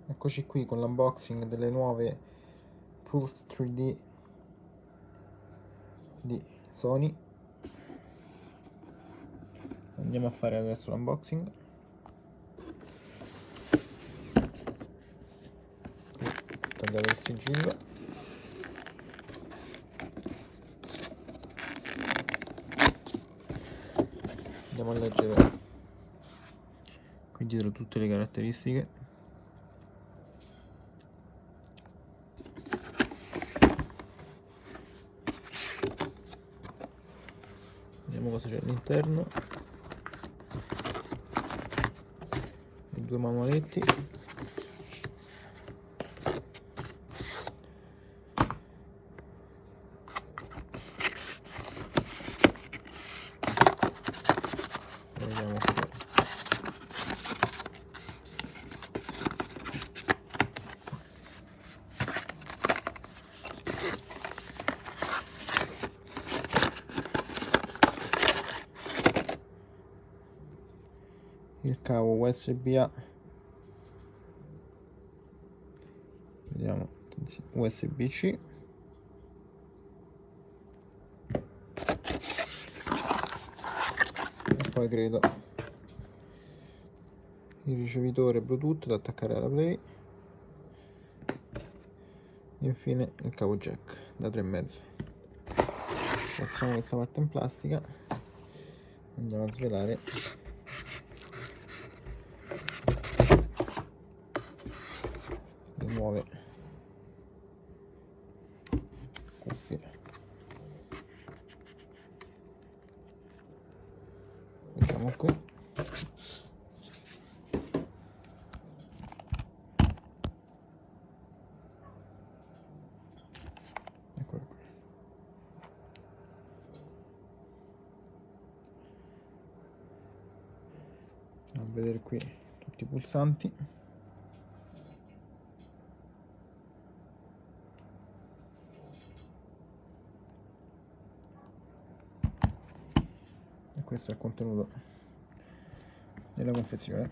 Eccoci qui con l'unboxing delle nuove Pulse 3D di Sony. Andiamo a fare adesso l'unboxing. Tagliare il sigillo. Andiamo a leggere qui dietro tutte le caratteristiche. Vediamo cosa c'è all'interno. I due manualetti. Vediamo qui. Il cavo USB-A, vediamo, USB-C, e poi credo il ricevitore Bluetooth da attaccare alla Play, e infine il cavo jack da 3,5. Passiamo questa parte in plastica, andiamo a svelare le nuove cuffie. Vediamo qui. Eccolo qui. A vedere qui tutti i pulsanti. E questo è il contenuto della confezione.